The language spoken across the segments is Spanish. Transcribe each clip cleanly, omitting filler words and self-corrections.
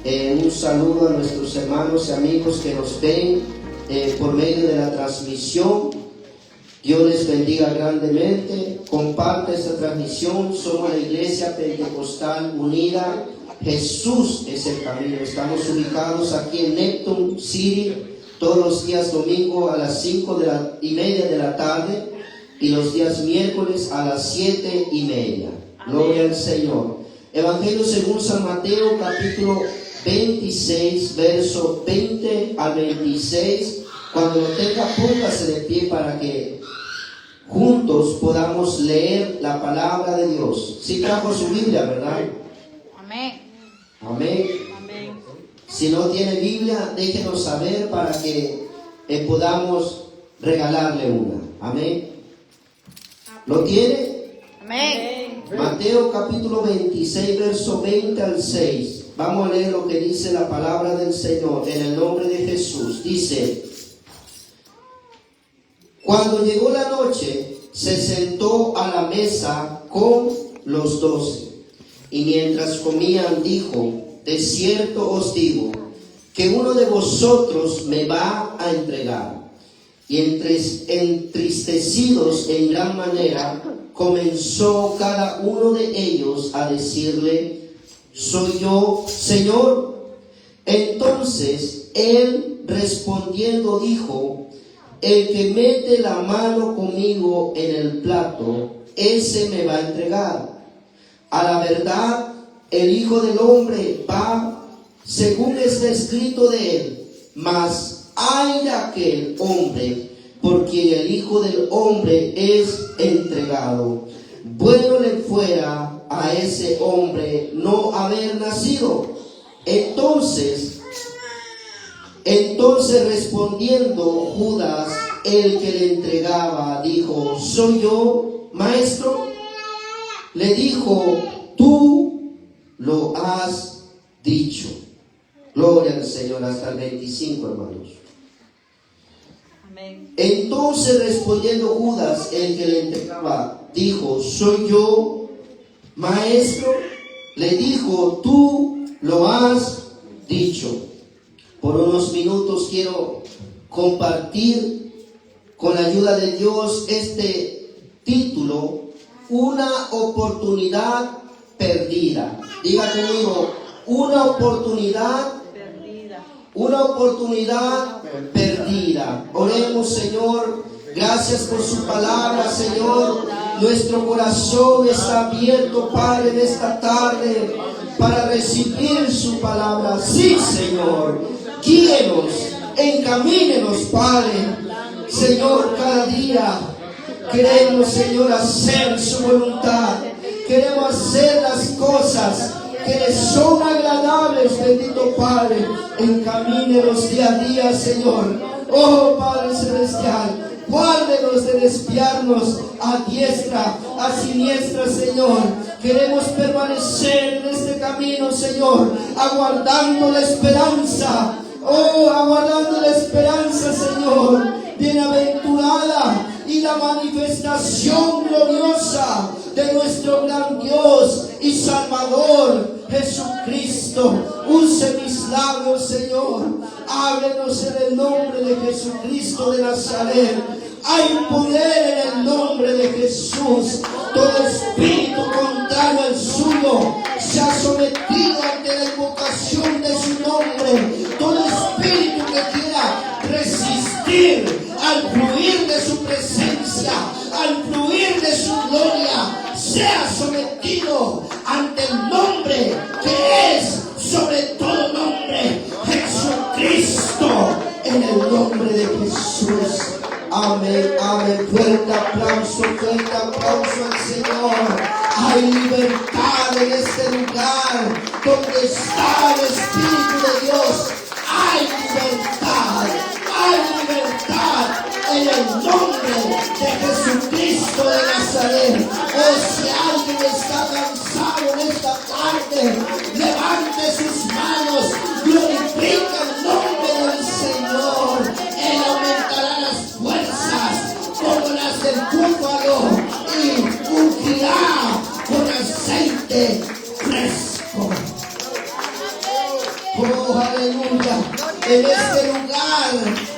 Un saludo a nuestros hermanos y amigos que nos ven por medio de la transmisión. Dios les bendiga grandemente. Comparte esta transmisión. Somos la Iglesia Pentecostal Unida. Jesús es el camino. Estamos ubicados aquí en Neptune City todos los días domingo a las 5:30 de la tarde y los días miércoles a las 7:30. Gloria al Señor. Evangelio según San Mateo, capítulo 26, verso 20 al 26. Cuando lo tenga, póngase de pie para que juntos podamos leer la palabra de Dios. Sí trajo su Biblia, ¿verdad? Amén. Amén. Amén. Si no tiene Biblia, déjenos saber para que podamos regalarle una. Amén. ¿Lo tiene? Amén. Mateo capítulo 26, verso 20 al 6. Vamos a leer lo que dice la palabra del Señor en el nombre de Jesús. Dice: cuando llegó la noche, se sentó a la mesa con los 12. Y mientras comían, dijo: de cierto os digo, que uno de vosotros me va a entregar. Y entristecidos en gran manera, comenzó cada uno de ellos a decirle: ¿soy yo, Señor? Entonces él respondiendo dijo: el que mete la mano conmigo en el plato, ese me va a entregar. A la verdad, el Hijo del Hombre va según está escrito de él, mas ay de aquel hombre por quien el Hijo del Hombre es entregado. Bueno le fuera a ese hombre no haber nacido. Entonces respondiendo Judas, el que le entregaba, dijo: ¿soy yo, maestro? Le dijo: tú lo has dicho. Gloria al Señor. Hasta el 25, hermanos. Amén. Entonces respondiendo Judas, el que le entregaba, dijo: ¿soy yo, maestro? Le dijo: tú lo has dicho. Por unos minutos quiero compartir con la ayuda de Dios este título: una oportunidad perdida. Diga conmigo: una oportunidad Perdida. Una oportunidad perdida. Oremos, Señor. Gracias por su palabra, Señor. Nuestro corazón está abierto, Padre, en esta tarde para recibir su palabra. Sí, Señor. Guíenos, encamínenos, Padre. Señor, cada día queremos, Señor, hacer su voluntad. Queremos hacer las cosas que le son agradables, bendito Padre. Encamínenos día a día, Señor. Oh Padre Celestial, guárdenos de desviarnos a diestra, a siniestra, Señor. Queremos permanecer en este camino, Señor, aguardando la esperanza. Oh, aguardando la esperanza, Señor. Bienaventurada y la manifestación gloriosa de nuestro gran Dios y Salvador Jesucristo. Use mis labios, Señor. Háblenos en el nombre de Jesucristo de Nazaret. Hay poder en el nombre de Jesús. Todo espíritu contrario al suyo se ha sometido ante la invocación de su nombre. Todo espíritu que quiera resistir al fluir de su presencia, al fluir de su gloria, sea sometido ante el nombre que es sobre todo nombre, Jesucristo, en el nombre de Jesús. Amén, amén. Fuerte aplauso al Señor. Hay libertad en este lugar donde está el Espíritu de Dios. Hay libertad en el nombre de Jesucristo de Nazaret. Oh, si alguien está cansado en esta tarde, levante sus manos, glorifica el nombre del Señor. Él aumentará las fuerzas como las del búfalo y ungirá con aceite fresco. En este lugar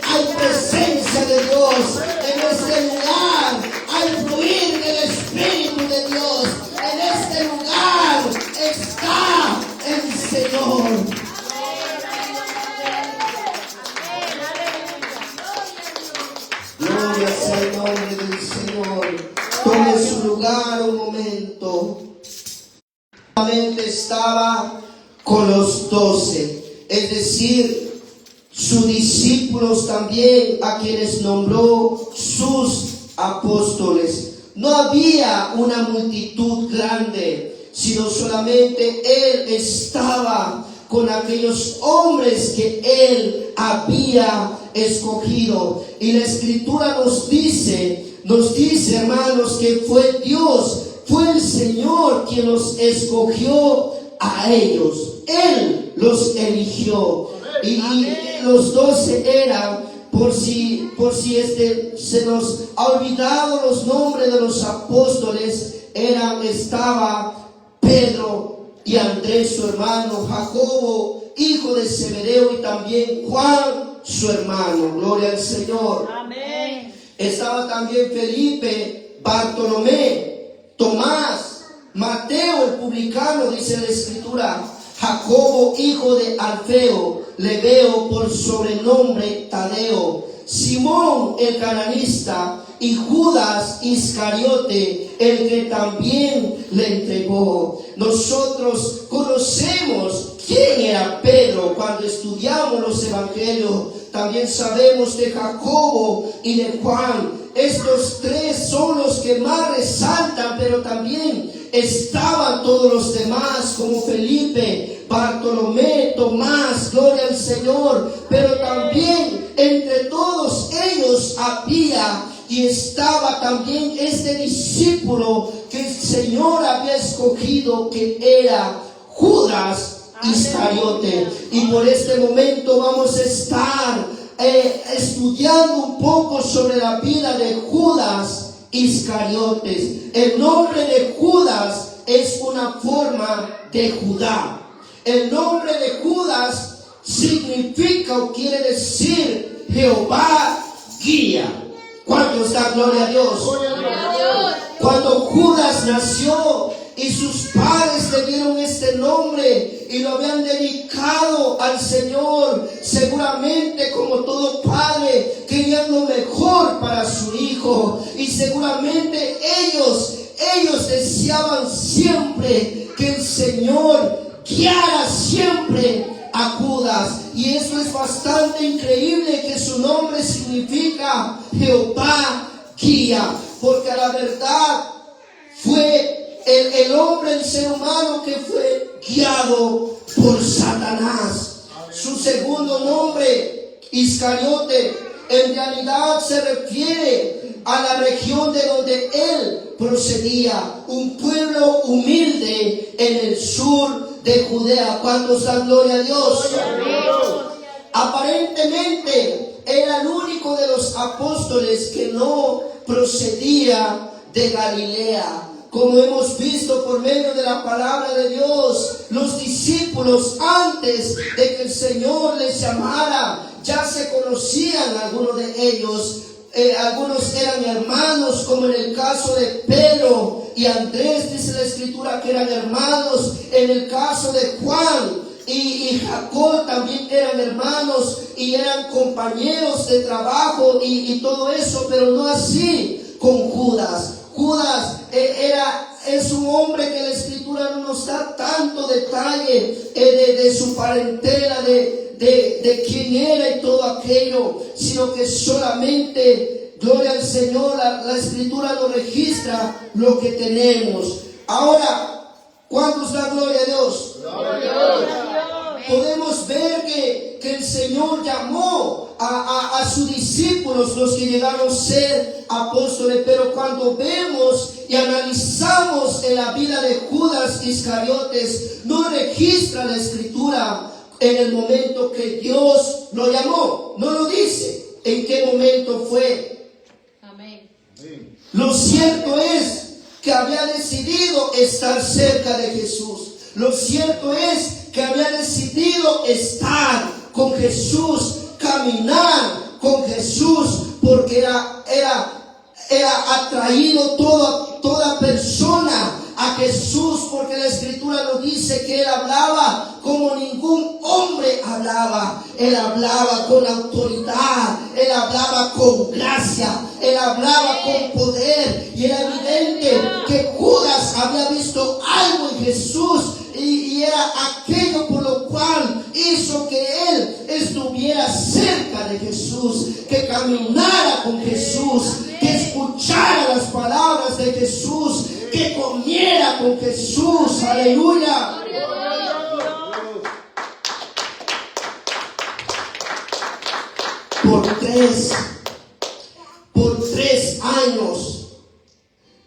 hay presencia de Dios. En este lugar hay fluir del Espíritu de Dios. En este lugar está el Señor. Gloria sea el nombre del Señor. Tome su lugar un momento. Solamente estaba con los 12, es decir, sus discípulos también, a quienes nombró sus apóstoles. No había una multitud grande, sino solamente él estaba con aquellos hombres que él había escogido. Y la Escritura nos dice, hermanos, que fue Dios, fue el Señor quien los escogió a ellos. Él los eligió. Y los 12 eran, por si se nos ha olvidado los nombres de los apóstoles, estaba Pedro y Andrés, su hermano, Jacobo, hijo de Zebedeo, y también Juan, su hermano. Gloria al Señor. Amén. Estaba también Felipe, Bartolomé, Tomás, Mateo el publicano, dice la Escritura, Jacobo, hijo de Alfeo, Lebeo por sobrenombre Tadeo, Simón el cananista y Judas Iscariote, el que también le entregó. Nosotros conocemos quién era Pedro cuando estudiamos los evangelios. También sabemos de Jacobo y de Juan. Estos tres son los que más resaltan, pero también estaban todos los demás, como Felipe, Bartolomé, Tomás, gloria al Señor. Pero también entre todos ellos había y estaba también este discípulo que el Señor había escogido, que era Judas Iscariote. Y por este momento vamos a estar estudiando un poco sobre la vida de Judas Iscariotes. El nombre de Judas es una forma de Judá. El nombre de Judas significa o quiere decir Jehová guía. ¿Cuántos dan gloria a Dios? Cuando Judas nació y sus padres le dieron este nombre y lo habían dedicado al Señor, seguramente como todo padre querían lo mejor para su hijo, y seguramente ellos deseaban siempre que el Señor guiara siempre a Judas. Y eso es bastante increíble, que su nombre significa Jehová guía, porque a la verdad fue el hombre, el ser humano, que fue guiado por Satanás. Su segundo nombre, Iscariote, en realidad se refiere a la región de donde él procedía, un pueblo humilde en el sur de Judea. ¿Cuántos dan gloria a Dios? Aparentemente era el único de los apóstoles que no procedía de Galilea. Como hemos visto por medio de la palabra de Dios, los discípulos, antes de que el Señor les llamara, ya se conocían algunos de ellos. Algunos eran hermanos, como en el caso de Pedro y Andrés, dice la Escritura que eran hermanos. En el caso de Juan y Jacob también eran hermanos y eran compañeros de trabajo y todo eso, pero no así con Judas. Judas es un hombre que la Escritura no nos da tanto detalle de su parentela, de quién era y todo aquello, sino que solamente, gloria al Señor, la Escritura nos registra lo que tenemos. Ahora, ¿cuántos dan gloria a Dios? Gloria a Dios. Podemos ver que el Señor llamó a sus discípulos, los que llegaron a ser apóstoles, pero cuando vemos y analizamos en la vida de Judas Iscariotes, no registra la Escritura en el momento que Dios lo llamó. No lo dice en qué momento fue. Amén. Lo cierto es que había decidido estar cerca de Jesús. Lo cierto es que había decidido estar con Jesús, caminar con Jesús, porque era atraído toda persona a Jesús, porque la Escritura nos dice que Él hablaba como ningún hombre hablaba. Él hablaba con autoridad, Él hablaba con gracia, Él hablaba con poder, y era evidente que Judas había visto algo en Jesús, y era aquello por lo cual hizo que él estuviera cerca de Jesús, que caminara con Jesús, que escuchara las palabras de Jesús, que comiera con Jesús. Aleluya. Por tres años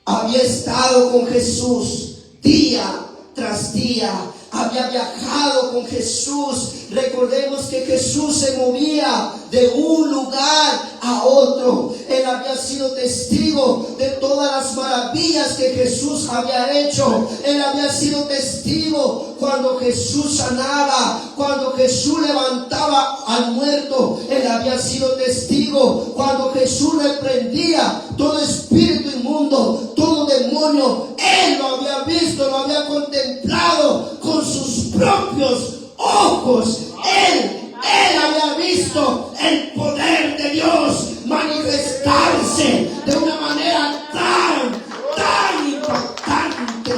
había estado con Jesús día tras día, había viajado con Jesús. Recordemos que Jesús se movía de un lugar a otro. Él había sido testigo de todas las maravillas que Jesús había hecho. Él había sido testigo cuando Jesús sanaba, cuando Jesús levantaba al muerto. Él había sido testigo cuando Jesús reprendía todo espíritu inmundo, todo demonio. Él lo había visto, lo había contemplado con sus propios ojos. Él había visto el poder de Dios manifestarse de una manera tan impactante.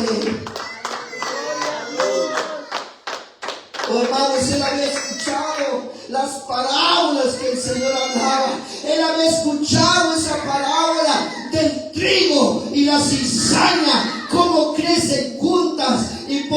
Oh, hermanos, él había escuchado las parábolas que el Señor hablaba. Él había escuchado esa parábola del trigo y la cizaña, cómo crecen juntas, y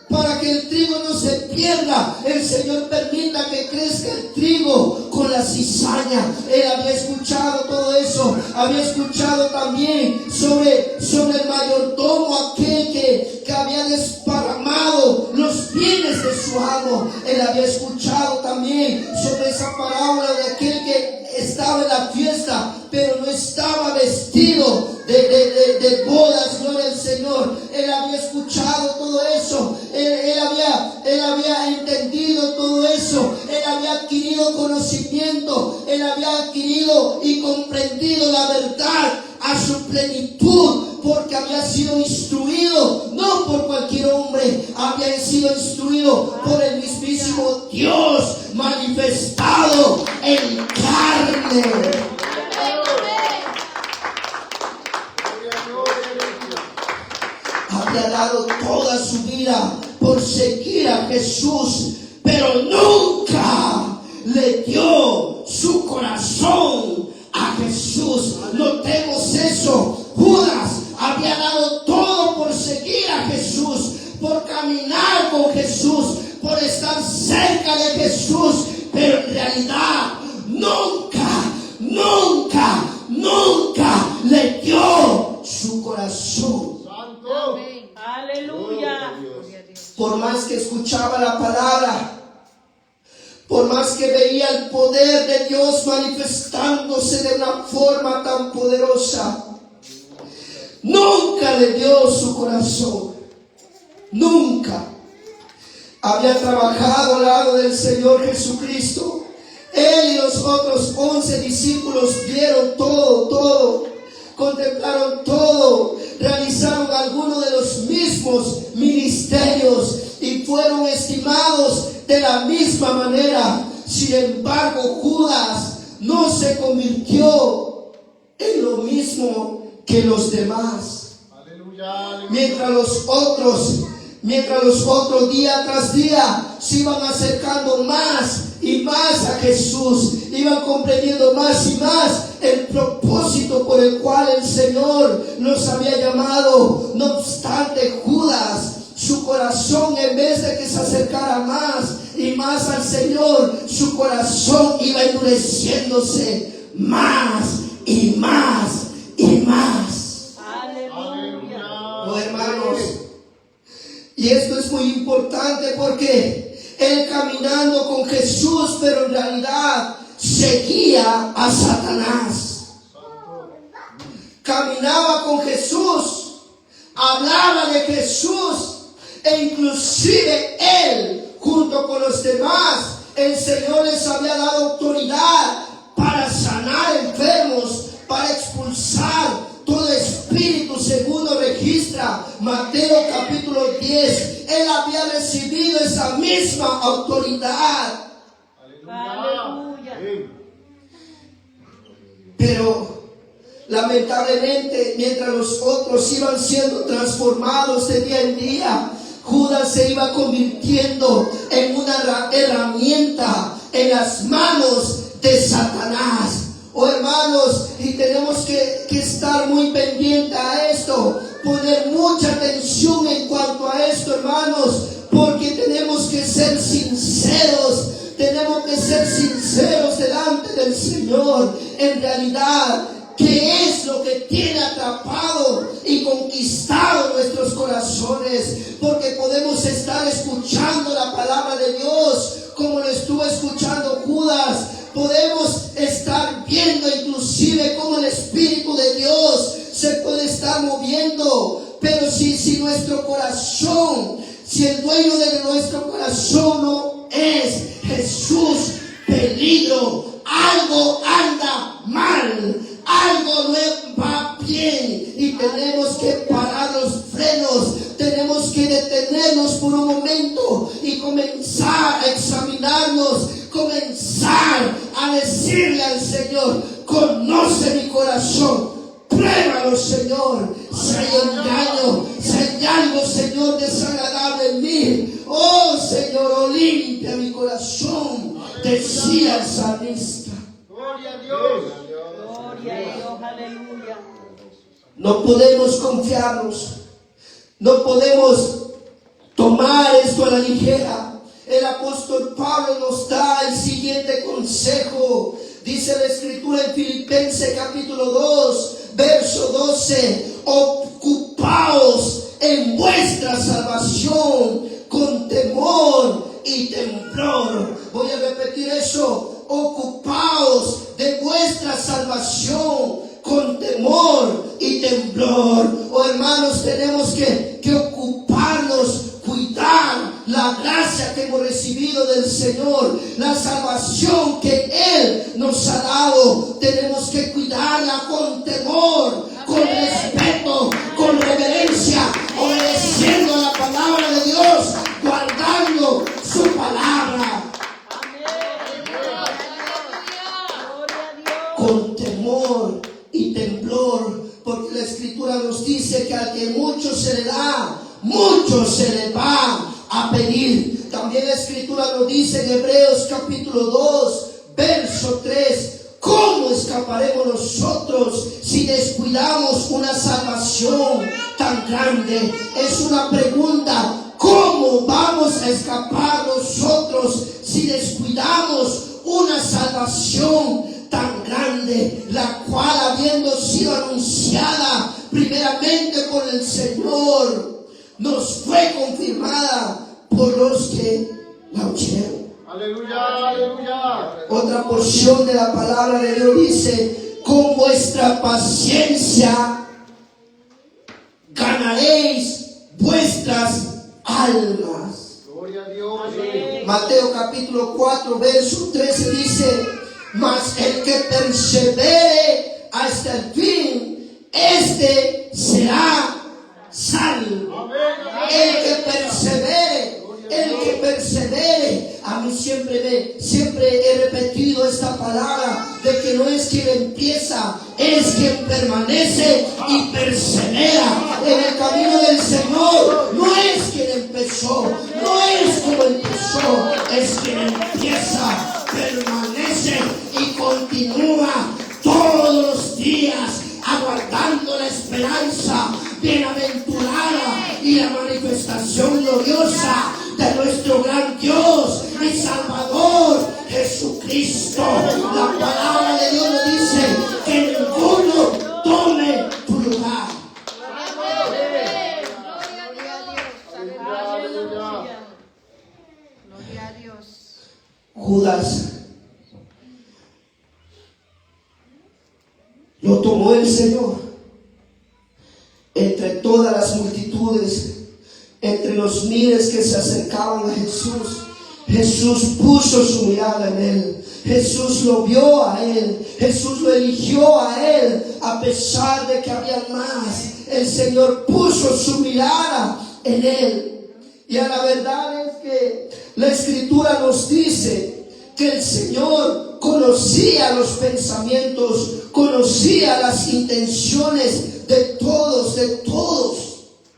para que el trigo no se pierda, el Señor permita que crezca el trigo con la cizaña. Él había escuchado todo eso. Había escuchado también sobre el mayordomo, aquel que había desparramado los bienes de su amo. Él había escuchado también sobre esa parábola de aquel que estaba en la fiesta, pero no estaba vestido de bodas. Gloria al Señor. Él había escuchado todo eso. Él había entendido todo eso. Él había adquirido conocimiento. Él había adquirido y comprendido la verdad a su plenitud, porque había sido instruido no por cualquier hombre, había sido instruido por el mismísimo Dios manifestado en carne. Había dado toda su vida por seguir a Jesús, pero nunca le dio su corazón a Jesús. Notemos eso. Judas había dado todo por seguir a Jesús, por caminar con Jesús, por estar cerca de Jesús, pero en realidad nunca le dio su corazón. Amén. Aleluya. Por más que escuchaba la palabra, por más que veía el poder de Dios manifestándose de una forma tan poderosa, nunca le dio su corazón. Nunca. Había trabajado al lado del Señor Jesucristo. Él y los otros 11 discípulos vieron todo, contemplaron todo, realizaron algunos de los mismos ministerios y fueron estimados de la misma manera. Sin embargo, Judas no se convirtió en lo mismo que los demás. Aleluya. Mientras los otros día tras día se iban acercando más y más a Jesús, iban comprendiendo más y más el propósito por el cual el Señor los había llamado. No obstante, Judas, su corazón, en vez de que se acercara más y más al Señor, su corazón iba endureciéndose más y más y más. Aleluya. Oh, hermanos, y esto es muy importante porque él caminando con Jesús, pero en realidad seguía a Satanás. Caminaba con Jesús, hablaba de Jesús, e inclusive él junto con los demás el Señor les había dado autoridad para sanar enfermos, para expulsar todo espíritu, según lo registra Mateo capítulo 10. Él había recibido esa misma autoridad. Aleluya. Pero lamentablemente, mientras los otros iban siendo transformados de día en día, Judas se iba convirtiendo en una herramienta en las manos de Satanás. Oh hermanos, y tenemos que estar muy pendientes a esto, poner mucha atención en cuanto a esto, hermanos, porque tenemos que ser sinceros. Tenemos que ser sinceros delante del Señor. En realidad, ¿qué es lo que tiene atrapado y conquistado nuestros corazones? Porque podemos estar escuchando la palabra de Dios como lo estuvo escuchando Judas. Podemos estar viendo inclusive cómo el Espíritu de Dios se puede estar moviendo. Pero si nuestro corazón, si el dueño de nuestro corazón no es Jesús, peligro, algo anda mal, algo no va bien, y tenemos que parar los frenos, tenemos que detenernos por un momento y comenzar a examinarnos, comenzar a decirle al Señor: conoce mi corazón, pruébalo, Señor, si hay engaño, si hay algo, Señor, desagradable en mí. Oh Señor, oh, limpia mi corazón, decía el salmista. Gloria a Dios. Gloria a Dios. Aleluya. No podemos confiarnos, no podemos tomar esto a la ligera. El apóstol Pablo nos da el siguiente consejo. Dice la Escritura en Filipenses capítulo 2, verso 12: ocupaos en vuestra salvación con temor y temblor. Voy a repetir eso: ocupaos de vuestra salvación con temor y temblor. Oh hermanos, tenemos que ocuparnos, cuidar la gracia que hemos recibido del Señor, la salvación que Él nos ha dado. Tenemos que cuidarla con temor, con respeto, con reverencia, obedeciendo la palabra de Dios, guardando su palabra. Con temor y temblor, porque la Escritura nos dice que al que mucho se le da, mucho se le va a pedir. También la Escritura nos dice en Hebreos capítulo 2, verso 3: ¿cómo escaparemos nosotros si descuidamos una salvación tan grande? Es una pregunta. ¿Cómo vamos a escapar nosotros si descuidamos una salvación tan grande, la cual, habiendo sido anunciada primeramente por el Señor, nos fue confirmada por los que la oyeron? Aleluya, aleluya. Otra porción de la palabra de Dios dice: con vuestra paciencia ganaréis vuestras almas. Gloria a Dios. Mateo capítulo 4, verso 13 dice: mas el que persevere hasta el fin, este será salvo. El que persevere, el que persevere. A mí siempre he repetido esta palabra de que no es quien empieza, es quien permanece y persevera en el camino del Señor. No es quien empezó, no es como empezó, es quien empieza, permanece y continúa todos los días aguardando la esperanza bienaventurada y la manifestación gloriosa de nuestro gran Dios y Salvador Jesucristo. La palabra de Dios nos dice que ninguno tome tu lugar. Gloria a Dios. Judas lo tomó el Señor entre todas las multitudes, entre los miles que se acercaban a Jesús. Jesús puso su mirada en él. Jesús lo vio a él. Jesús lo eligió a él. A pesar de que había más, el Señor puso su mirada en él. Y a la verdad es que la Escritura nos dice que el Señor conocía los pensamientos, conocía las intenciones de todos.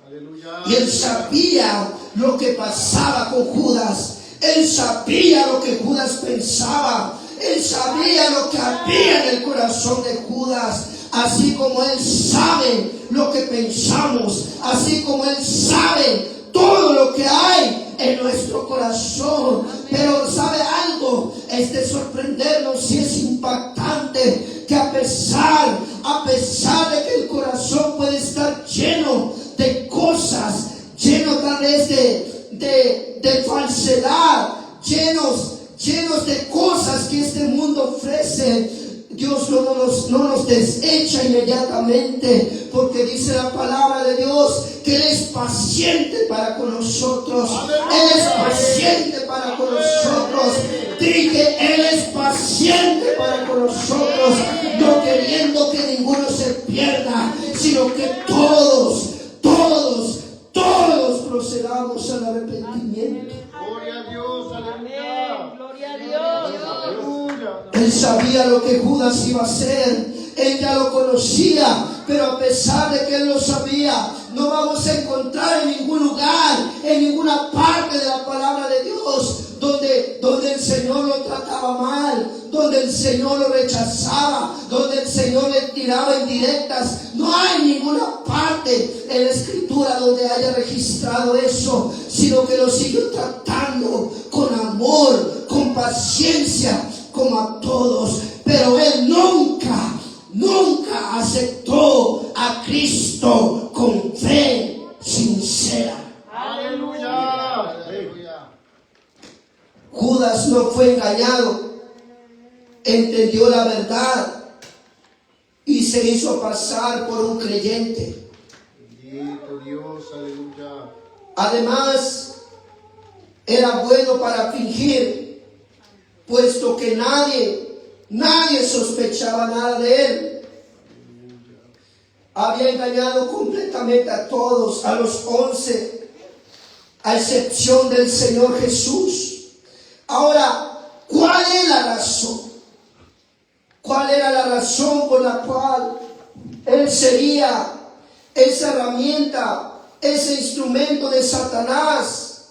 Aleluya. Y él sabía lo que pasaba con Judas. Él sabía lo que Judas pensaba. Él sabía lo que había en el corazón de Judas. Así como él sabe lo que pensamos, así como él sabe todo lo que hay en nuestro corazón. Pero ¿sabe algo? Es de sorprendernos y es impactante que a pesar de que el corazón puede estar lleno de cosas, lleno tal vez de falsedad, llenos de cosas que este mundo ofrece, Dios no nos desecha inmediatamente, porque dice la palabra de Dios que Él es paciente para con nosotros. Él es paciente para con nosotros. Dije, Él es paciente para con nosotros, no queriendo que ninguno se pierda, sino que todos procedamos al arrepentimiento. Gloria a Dios. Aleluya. Amén. Gloria a Dios. Aleluya. Él sabía lo que Judas iba a hacer. Él ya lo conocía, pero a pesar de que él lo sabía, no vamos a encontrar en ningún lugar, en ninguna parte de la palabra de Dios donde el Señor lo trataba mal, donde el Señor lo rechazaba, donde el Señor le tiraba indirectas. No hay ninguna parte en la Escritura donde haya registrado eso, sino que lo siguió tratando con amor, con paciencia, como a todos. Pero él nunca aceptó a Cristo con fe sincera. Aleluya. Aleluya. Judas no fue engañado, entendió la verdad y se hizo pasar por un creyente. Bendito Dios. Aleluya. Además, era bueno para fingir, puesto que nadie sospechaba nada de él. Había engañado completamente a todos, a los 11, a excepción del Señor Jesús. Ahora, ¿cuál es la razón? ¿Cuál era la razón por la cual él sería esa herramienta, ese instrumento de Satanás,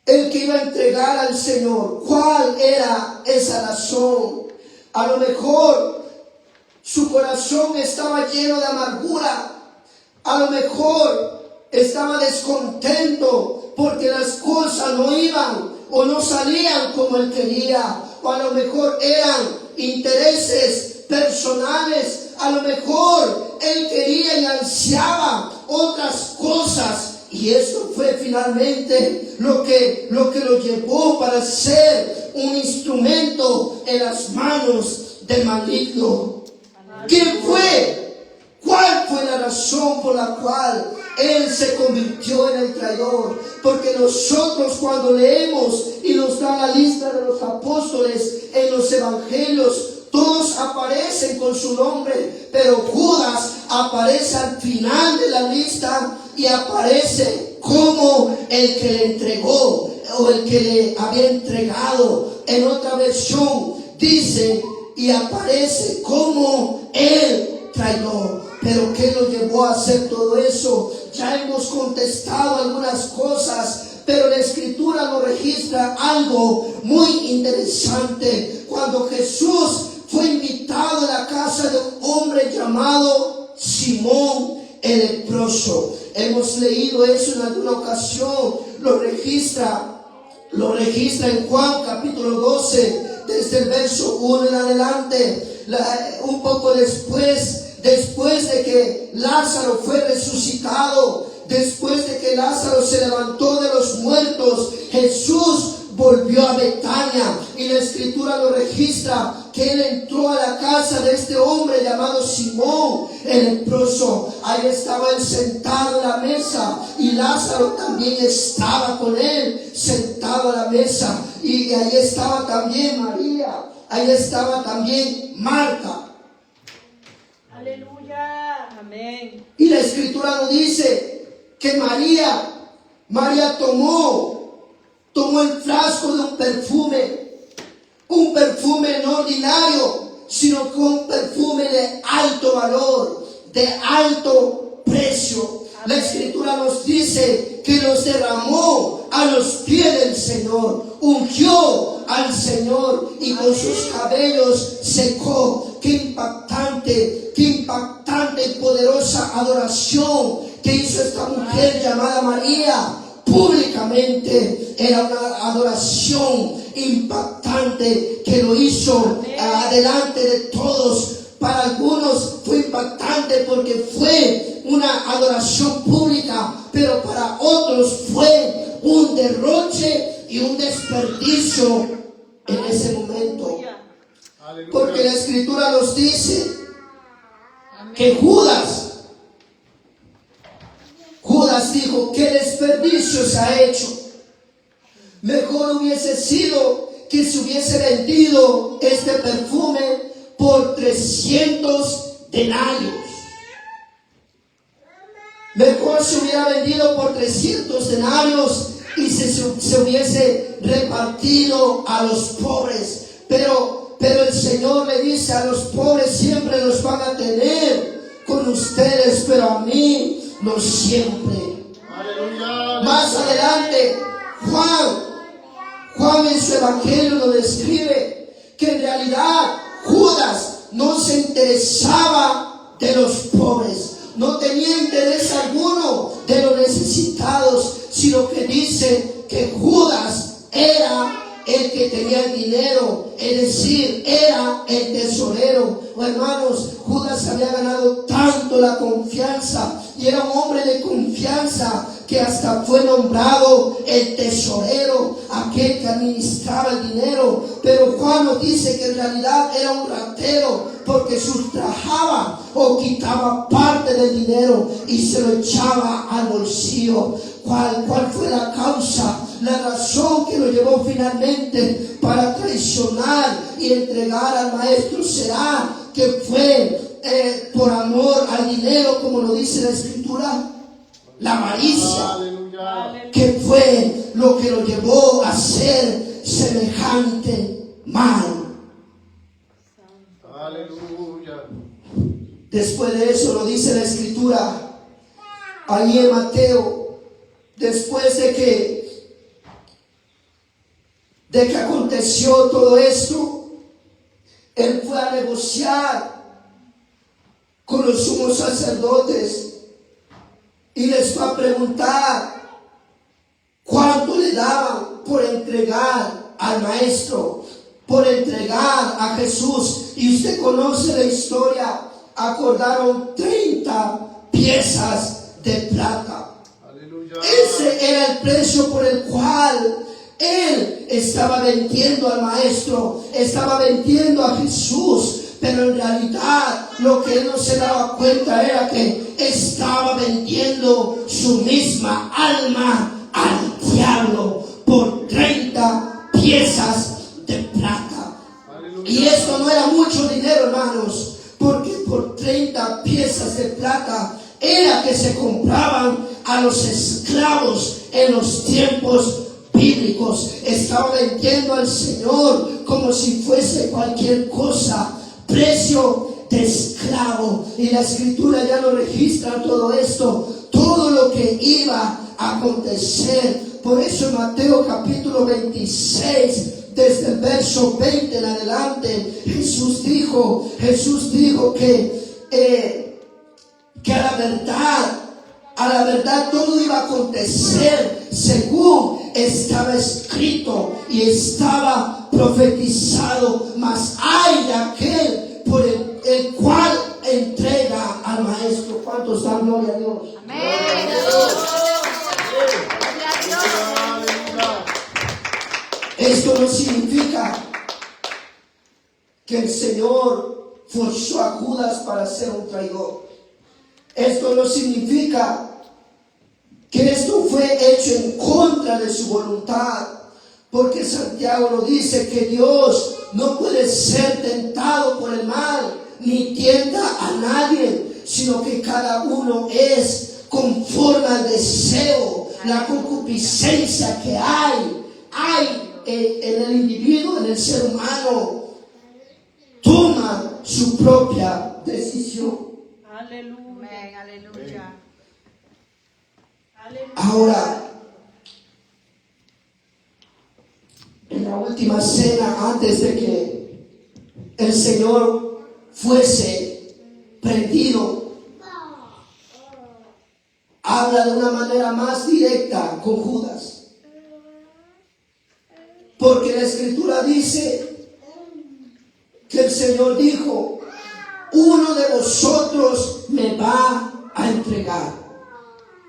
el que iba a entregar al Señor? ¿Cuál era esa razón? A lo mejor su corazón estaba lleno de amargura. A lo mejor estaba descontento porque las cosas no iban o no salían como él quería. O a lo mejor eran intereses personales. A lo mejor él quería y ansiaba otras cosas. Y eso fue finalmente lo que lo llevó para ser un instrumento en las manos del maligno. ¿Quién fue? ¿Cuál fue la razón por la cual él se convirtió en el traidor? Porque nosotros cuando leemos y nos da la lista de los apóstoles en los evangelios, todos aparecen con su nombre, pero Judas aparece al final de la lista y aparece como el que le entregó o el que le había entregado. En otra versión dice, y aparece como el traidor. Pero ¿qué lo llevó a hacer todo eso? Ya hemos contestado algunas cosas, pero la Escritura nos registra algo muy interesante. Cuando Jesús fue invitado a la casa de un hombre llamado Simón el leproso. Hemos leído eso en alguna ocasión. Lo registra en Juan capítulo 12, desde el verso 1 en adelante. Un poco después de que Lázaro fue resucitado, después de que Lázaro se levantó de los muertos, Jesús volvió a Betania, y la escritura lo registra que él entró a la casa de este hombre llamado Simón el leproso. Ahí estaba él sentado en la mesa, y Lázaro también estaba con él sentado a la mesa, y ahí estaba también María, ahí estaba también Marta. Aleluya. Amén. Y la escritura nos dice que María tomó el frasco de un perfume no ordinario, sino que un perfume de alto valor, de alto precio. La escritura nos dice que los derramó a los pies del Señor, ungió al Señor y con sus cabellos secó. Qué impactante y poderosa adoración que hizo esta mujer llamada María. Públicamente era una adoración impactante que lo hizo adelante de todos. Para algunos fue impactante porque fue una adoración pública, pero para otros fue un derroche y un desperdicio en ese momento. Porque la escritura nos dice que Judas dijo: ¿qué desperdicio se ha hecho? Mejor hubiese sido que se hubiese vendido este perfume por 300 denarios. Mejor se hubiera vendido por 300 denarios y se hubiese repartido a los pobres. Pero el Señor le dice: a los pobres siempre los van a tener con ustedes, pero a mí no siempre. Aleluya. Más adelante, Juan en su evangelio lo describe que en realidad Judas no se interesaba de los pobres, no tenía interés alguno de los necesitados, sino que dice que Judas era el que tenía el dinero, es decir, era el tesorero. Hermanos, Judas había ganado tanto la confianza y era un hombre de confianza que hasta fue nombrado el tesorero, aquel que administraba el dinero. Pero Juan nos dice que en realidad era un ratero, porque sustrajaba o quitaba parte del dinero y se lo echaba al bolsillo. ¿Cuál fue la causa? La razón que lo llevó finalmente para traicionar y entregar al maestro será que fue por amor al dinero, como lo dice la escritura, la avaricia. Aleluya. Que fue lo que lo llevó a hacer semejante mal. Aleluya. Después de eso lo dice la escritura ahí en Mateo, después de que aconteció todo esto, él fue a negociar con los sumos sacerdotes y les fue a preguntar cuánto le daban por entregar al maestro, por entregar a Jesús. Y usted conoce la historia. Acordaron 30 piezas de plata. Aleluya. Ese era el precio por el cual él estaba vendiendo al maestro, estaba vendiendo a Jesús. Pero en realidad lo que él no se daba cuenta era que estaba vendiendo su misma alma al diablo por 30 piezas de plata. Aleluya. Y esto no era mucho dinero, hermanos, porque por 30 piezas de plata era que se compraban a los esclavos en los tiempos bíblicos. Estaba vendiendo al Señor como si fuese cualquier cosa, precio de esclavo. Y la escritura ya lo registra todo esto, todo lo que iba a acontecer. Por eso en Mateo capítulo 26, desde el verso 20 en adelante, Jesús dijo que a la verdad todo iba a acontecer según estaba escrito y estaba profetizado. Mas hay de aquel por el cual entrega al maestro. ¿Cuántos dan gloria a Dios? Esto no significa que el Señor forzó a Judas para ser un traidor. Esto no significa que esto fue hecho en contra de su voluntad, porque Santiago nos dice que Dios no puede ser tentado por el mal, ni tienta a nadie, sino que cada uno es conforme al deseo, la concupiscencia que hay en el individuo, en el ser humano, toma su propia decisión. Aleluya. Amén, aleluya. Ahora, en la última cena, antes de que el Señor fuese prendido, habla de una manera más directa con Judas. Porque la Escritura dice que el Señor dijo: uno de vosotros me va a entregar.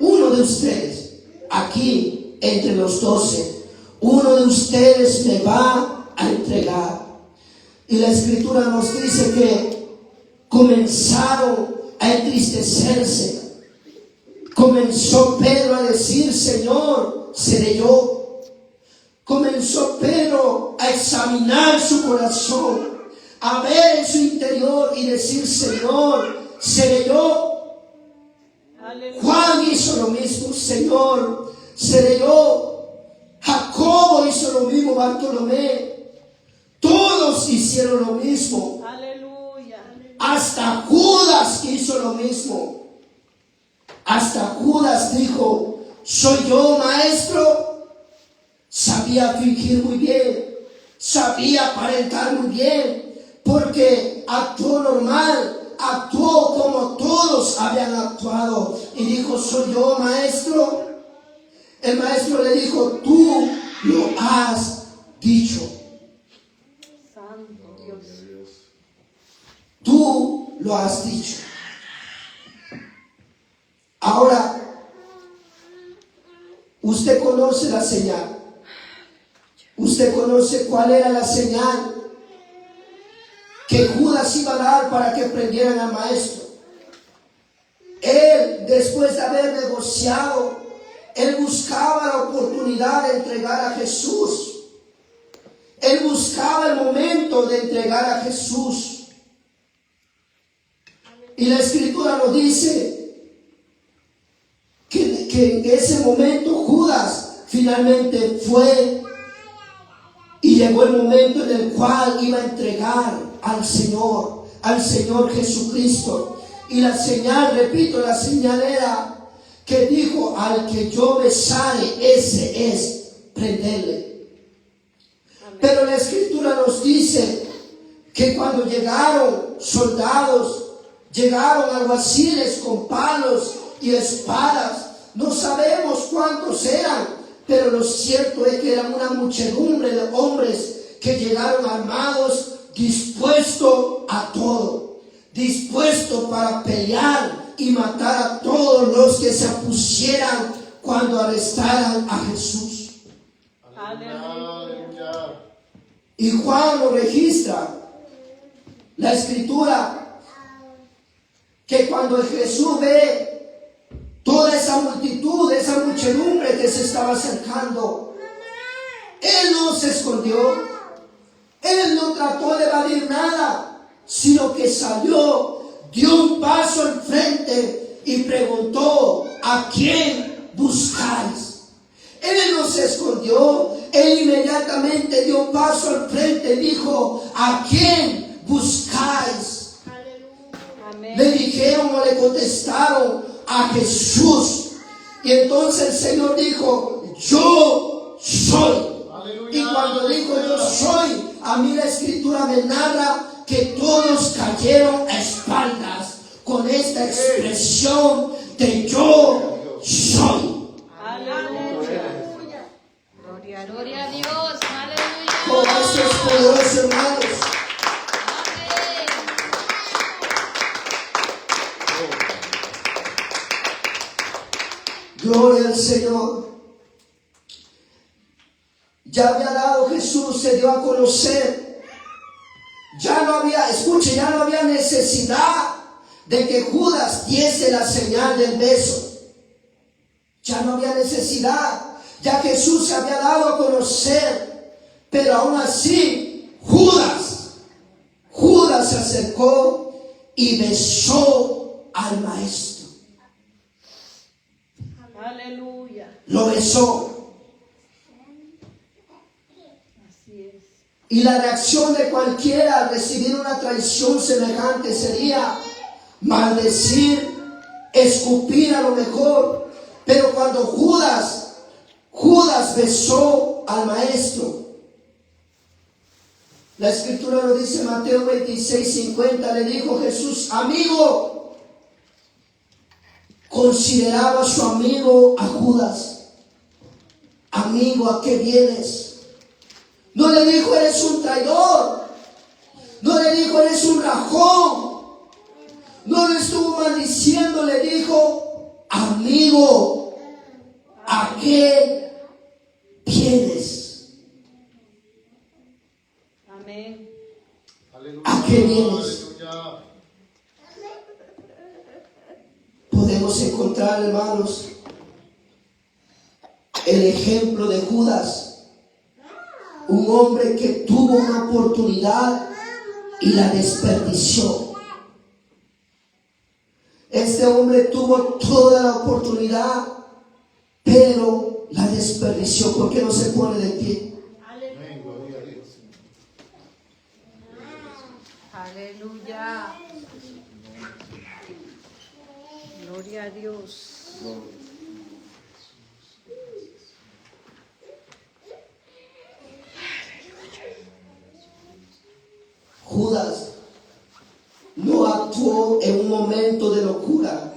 Uno de ustedes, aquí entre los 12, uno de ustedes me va a entregar. Y la Escritura nos dice que comenzaron a entristecerse. Comenzó Pedro a decir: Señor, seré yo. Comenzó Pedro a examinar su corazón, a ver en su interior y decir: Señor, seré yo. Juan hizo lo mismo: Señor, seré yo. Jacobo hizo lo mismo, Bartolomé. Todos hicieron lo mismo. Aleluya. Hasta Judas hizo lo mismo. Hasta Judas dijo: ¿soy yo, maestro? Sabía fingir muy bien, sabía aparentar muy bien, porque actuó normal, actuó como todos habían actuado, y dijo: ¿soy yo, maestro? El maestro le dijo: tú lo has dicho. Santo Dios. Tú lo has dicho. Ahora, usted conoce la señal. Usted conoce cuál era la señal que Judas iba a dar para que prendieran al maestro. Él, después de haber negociado, él buscaba la oportunidad de entregar a Jesús. Él buscaba el momento de entregar a Jesús. Y la Escritura nos dice que en ese momento Judas finalmente fue. Y llegó el momento en el cual iba a entregar al Señor Jesucristo. Y la señal, repito, la señal era que dijo: al que yo besare, ese es prenderle. Amén. Pero la Escritura nos dice que cuando llegaron soldados, llegaron alguaciles con palos y espadas, no sabemos cuántos eran, pero lo cierto es que eran una muchedumbre de hombres que llegaron armados, dispuestos a todo, dispuestos para pelear y matar a todos los que se opusieran cuando arrestaran a Jesús. Aleluya. Y Juan lo registra, la Escritura, que cuando Jesús ve toda esa multitud, esa muchedumbre que se estaba acercando, él no se escondió, él no trató de evadir nada, sino que salió, dio un paso al frente y preguntó: ¿a quién buscáis? Él no se escondió, él inmediatamente dio paso al frente y dijo: ¿a quién buscáis? Amén. Le dijeron o le contestaron: a Jesús. Y entonces el Señor dijo: yo soy. Aleluya. Y cuando dijo yo soy, a mí la Escritura me narra que todos cayeron a espaldas con esta expresión de yo soy. Aleluya. Gloria a Dios. Aleluya. Como esto es poderoso, hermanos. Gloria al Señor. Ya había dado Jesús Jesús se dio a conocer, ya no había, escuche, ya no había necesidad de que Judas diese la señal del beso. Ya no había necesidad, ya Jesús se había dado a conocer, pero aún así Judas se acercó y besó al maestro. Aleluya. Lo besó. Así es. Y la reacción de cualquiera al recibir una traición semejante sería maldecir, escupir a lo mejor. Pero cuando Judas besó al maestro, la escritura lo dice, Mateo 26:50, le dijo Jesús, amigo. Consideraba su amigo a Judas. Amigo, ¿a qué vienes? No le dijo, eres un traidor. No le dijo, eres un rajón. No le estuvo maldiciendo, le dijo, amigo, ¿a qué vienes? Amén. Aleluya. ¿A qué vienes? Aleluya. Podemos encontrar, hermanos, el ejemplo de Judas, un hombre que tuvo una oportunidad y la desperdició. Este hombre tuvo toda la oportunidad, pero la desperdició. ¿Por qué no se pone de pie? Amén, gloria a Dios. Aleluya. Gloria a Dios. Judas no actuó en un momento de locura.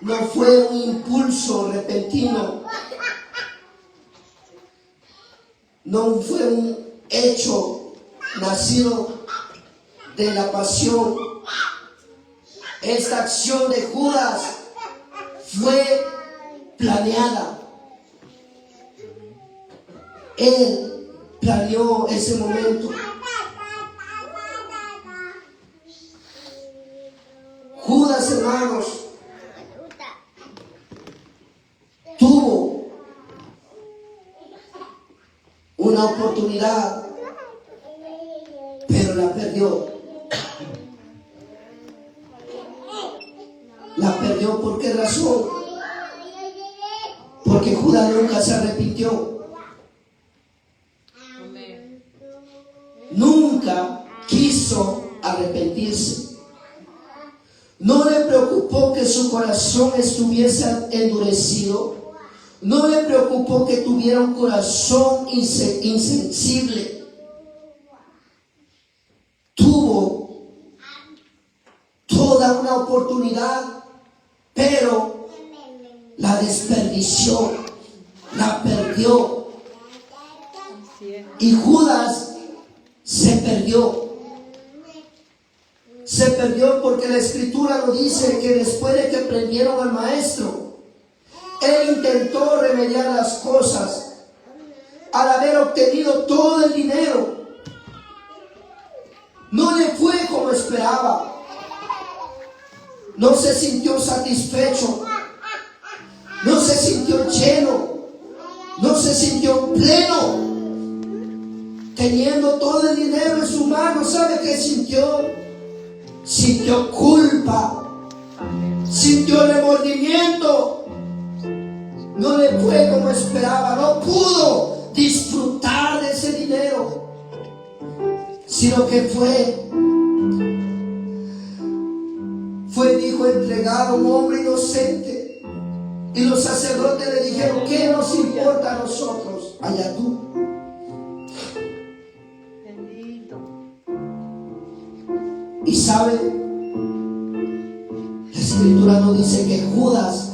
No fue un impulso repentino. No fue un hecho nacido de la pasión. Esta acción de Judas fue planeada. Él planeó ese momento. Judas, hermanos, tuvo una oportunidad, pero la perdió. La perdió, ¿por qué razón? Porque Judas nunca se arrepintió. Amén. Nunca quiso arrepentirse. No le preocupó que su corazón estuviese endurecido. No le preocupó que tuviera un corazón insensible. Tuvo toda una oportunidad, pero la desperdició, la perdió. Así es. Y Judas se perdió. Se perdió porque la escritura lo dice que después de que prendieron al maestro, él intentó remediar las cosas al haber obtenido todo el dinero. No le fue como esperaba. No se sintió satisfecho. No se sintió lleno. No se sintió pleno. Teniendo todo el dinero en su mano, ¿sabe qué sintió? Sintió culpa, sintió remordimiento. No le fue como esperaba, no pudo disfrutar de ese dinero, sino que dijo, entregado a un hombre inocente. Y los sacerdotes le dijeron, ¿qué nos importa a nosotros? Allá tú. Y sabe, la escritura nos dice que Judas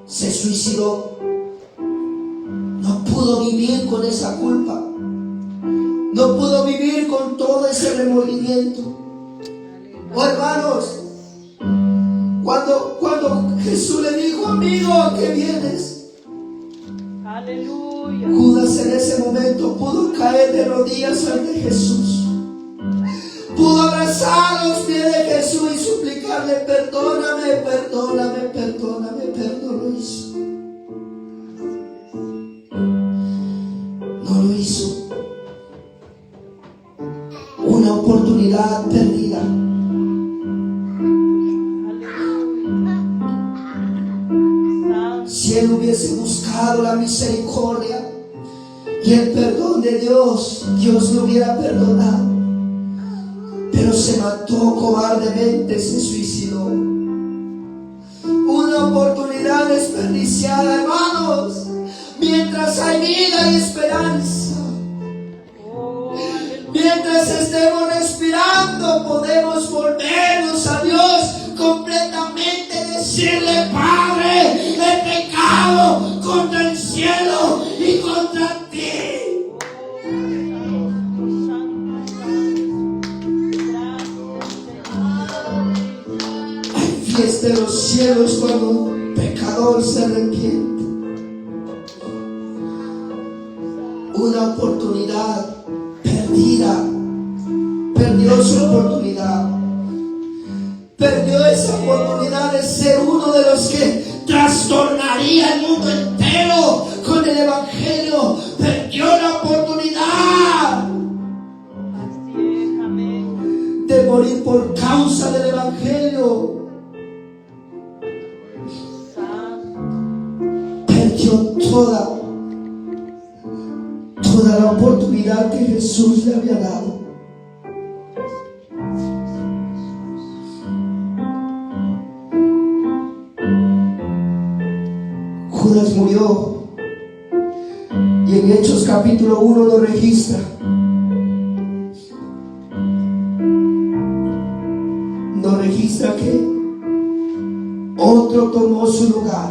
se suicidó. No pudo vivir con esa culpa. No pudo vivir con todo ese remordimiento. Oh, hermanos, cuando Jesús le dijo, amigo, ¿a qué vienes? Aleluya. Judas en ese momento pudo caer de rodillas ante Jesús. Pudo abrazar los pies de Jesús y suplicarle: perdóname, perdóname, perdóname, pero no lo hizo. No lo hizo. Una oportunidad perdida. Si él hubiese buscado la misericordia y el perdón de Dios, Dios le hubiera perdonado. Pero se mató cobardemente, se suicidó. Una oportunidad desperdiciada, hermanos. Mientras hay vida y esperanza, mientras estemos respirando, podemos volvernos a Dios completamente, decirle: Padre, he pecado contra el cielo y contra ti. Hay fiesta en los cielos cuando un pecador se arrepiente. Una oportunidad perdida. Perdió su oportunidad. Perdió esa oportunidad de ser uno de los que trastornaría el mundo entero con el Evangelio. Perdió la oportunidad de morir por causa del Evangelio. Perdió toda la oportunidad que Jesús le había dado. Judas murió, y en Hechos capítulo 1 lo registra. Nos registra que otro tomó su lugar,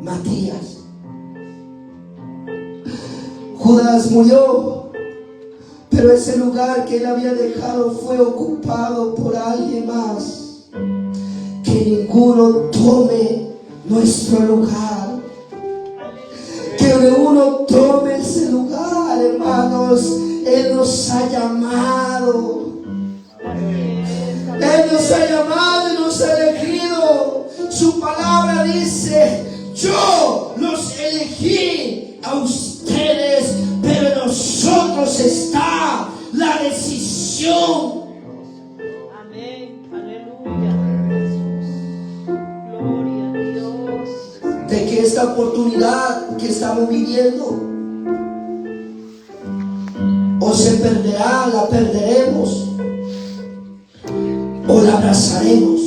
Matías. Judas murió, pero ese lugar que él había dejado fue ocupado por alguien más. Que ninguno tome nuestro lugar. Que uno tome ese lugar, hermanos. Él nos ha llamado. Él nos ha llamado y nos ha elegido. Su palabra dice: yo los elegí a ustedes, pero en nosotros está la decisión. Amén, aleluya. Gloria a Dios. De que esta oportunidad que estamos viviendo o se perderá, la perderemos, o la abrazaremos.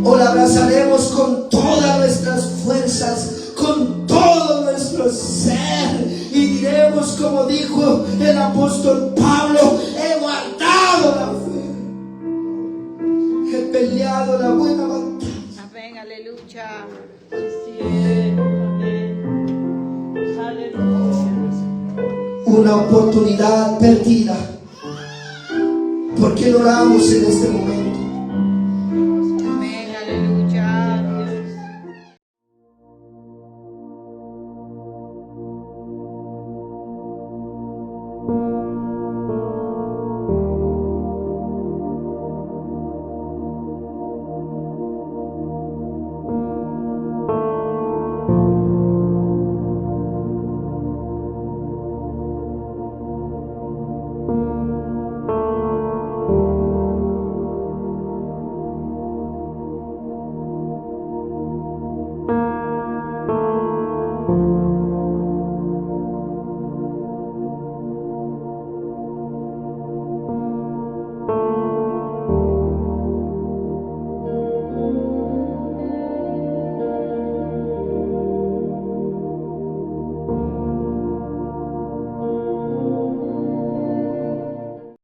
O la abrazaremos con todas nuestras fuerzas, con todo nuestro ser, y diremos como dijo el apóstol Pablo: he guardado la fe, he peleado la buena batalla. Amén, aleluya. Así es, amén. Aleluya. Una oportunidad perdida. ¿Por qué no oramos en este momento?